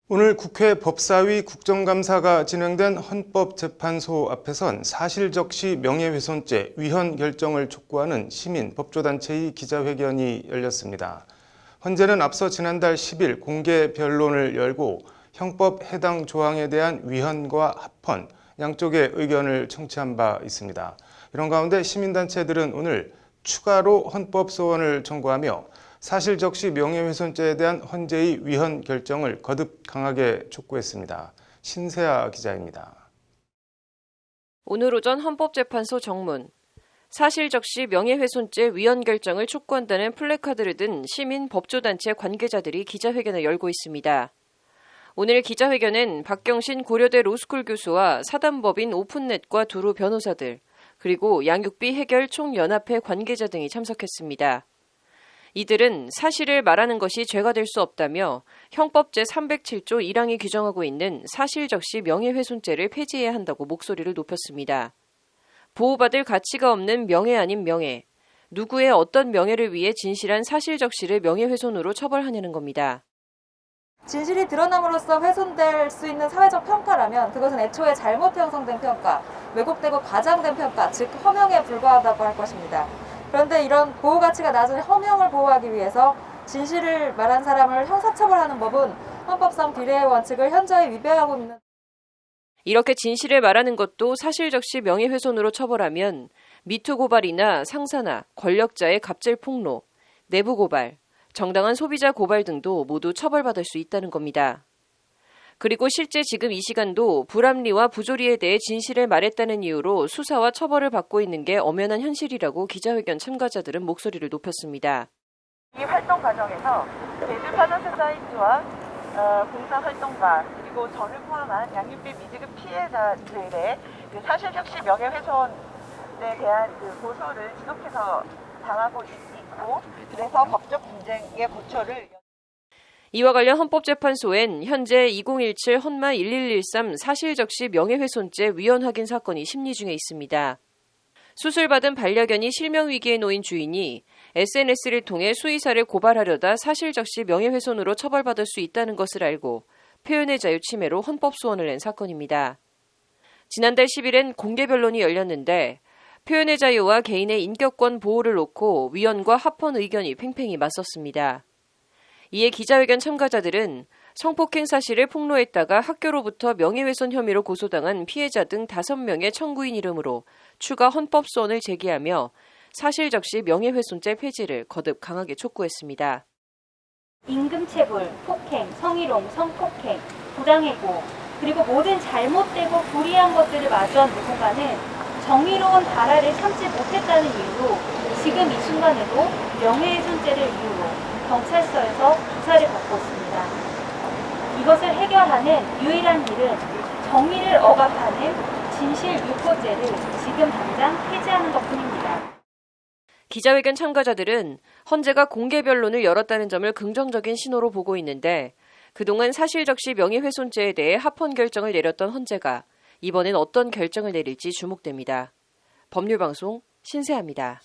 오늘 국회 법사위 국정감사가 진행된 헌법재판소 앞에선 사실적시 명예훼손죄 위헌 결정을 촉구하는 시민 법조단체의 기자회견이 열렸습니다. 헌재는 앞서 지난달 10일 공개 변론을 열고 형법 해당 조항에 대한 위헌과 합헌 양쪽의 의견을 청취한 바 있습니다. 이런 가운데 시민단체들은 오늘 추가로 헌법소원을 청구하며 사실적시 명예훼손죄에 대한 헌재의 위헌 결정을 거듭 강하게 촉구했습니다. 신세아 기자입니다. 오늘 오전 헌법재판소 정문, 사실적시 명예훼손죄 위헌 결정을 촉구한다는 플래카드를 든 시민 법조단체 관계자들이 기자회견을 열고 있습니다. 오늘 기자회견은 박경신 고려대 로스쿨 교수와 사단법인 오픈넷과 두루 변호사들, 그리고 양육비 해결 총연합회 관계자 등이 참석했습니다. 이들은 사실을 말하는 것이 죄가 될 수 없다며 형법 제307조 1항이 규정하고 있는 사실적시 명예훼손죄를 폐지해야 한다고 목소리를 높였습니다. 보호받을 가치가 없는 명예 아닌 명예, 누구의 어떤 명예를 위해 진실한 사실적시를 명예훼손으로 처벌하냐는 겁니다. 진실이 드러남으로써 훼손될 수 있는 사회적 평가라면 그것은 애초에 잘못 형성된 평가, 왜곡되고 과장된 평가, 즉 허명에 불과하다고 할 것입니다. 그런데 이런 보호 가치가 낮은 허명을 보호하기 위해서 진실을 말한 사람을 형사처벌하는 법은 헌법상 비례의 원칙을 현저히 위배하고 있는. 이렇게 진실을 말하는 것도 사실적시 명예훼손으로 처벌하면 미투 고발이나 상사나 권력자의 갑질 폭로, 내부 고발, 정당한 소비자 고발 등도 모두 처벌받을 수 있다는 겁니다. 그리고 실제 지금 이 시간도 불합리와 부조리에 대해 진실을 말했다는 이유로 수사와 처벌을 받고 있는 게 엄연한 현실이라고 기자회견 참가자들은 목소리를 높였습니다. 이 활동 과정에서 제주파전세 사이트와 봉사활동가 그리고 저를 포함한 양육비 미지급 피해자들의 사실적시 명예훼손에 대한 고소를 지속해서 당하고 있고, 그래서 법적 분쟁의 고초를. 이와 관련 헌법재판소엔 현재 2017 헌마 1113 사실적시 명예훼손죄 위헌 확인 사건이 심리 중에 있습니다. 수술받은 반려견이 실명위기에 놓인 주인이 SNS를 통해 수의사를 고발하려다 사실적시 명예훼손으로 처벌받을 수 있다는 것을 알고 표현의 자유 침해로 헌법소원을 낸 사건입니다. 지난달 10일엔 공개 변론이 열렸는데 표현의 자유와 개인의 인격권 보호를 놓고 위헌과 합헌 의견이 팽팽히 맞섰습니다. 이에 기자회견 참가자들은 성폭행 사실을 폭로했다가 학교로부터 명예훼손 혐의로 고소당한 피해자 등 5명의 청구인 이름으로 추가 헌법소원을 제기하며 사실적시 명예훼손죄 폐지를 거듭 강하게 촉구했습니다. 임금체불, 폭행, 성희롱, 성폭행, 부당해고, 그리고 모든 잘못되고 불이한 것들을 마주한 누군가는 정의로운 발화를 참지 못했다는 이유로 지금 이 순간에도 명예훼손죄를 이유로 경찰서에서 조사를 받고 있습니다. 이것을 해결하는 유일한 길은 정의를 억압하는 진실 유포죄를 지금 당장 폐지하는 것뿐입니다. 기자회견 참가자들은 헌재가 공개 변론을 열었다는 점을 긍정적인 신호로 보고 있는데 그동안 사실적시 명예훼손죄에 대해 합헌 결정을 내렸던 헌재가 이번엔 어떤 결정을 내릴지 주목됩니다. 법률방송 신세아입니다.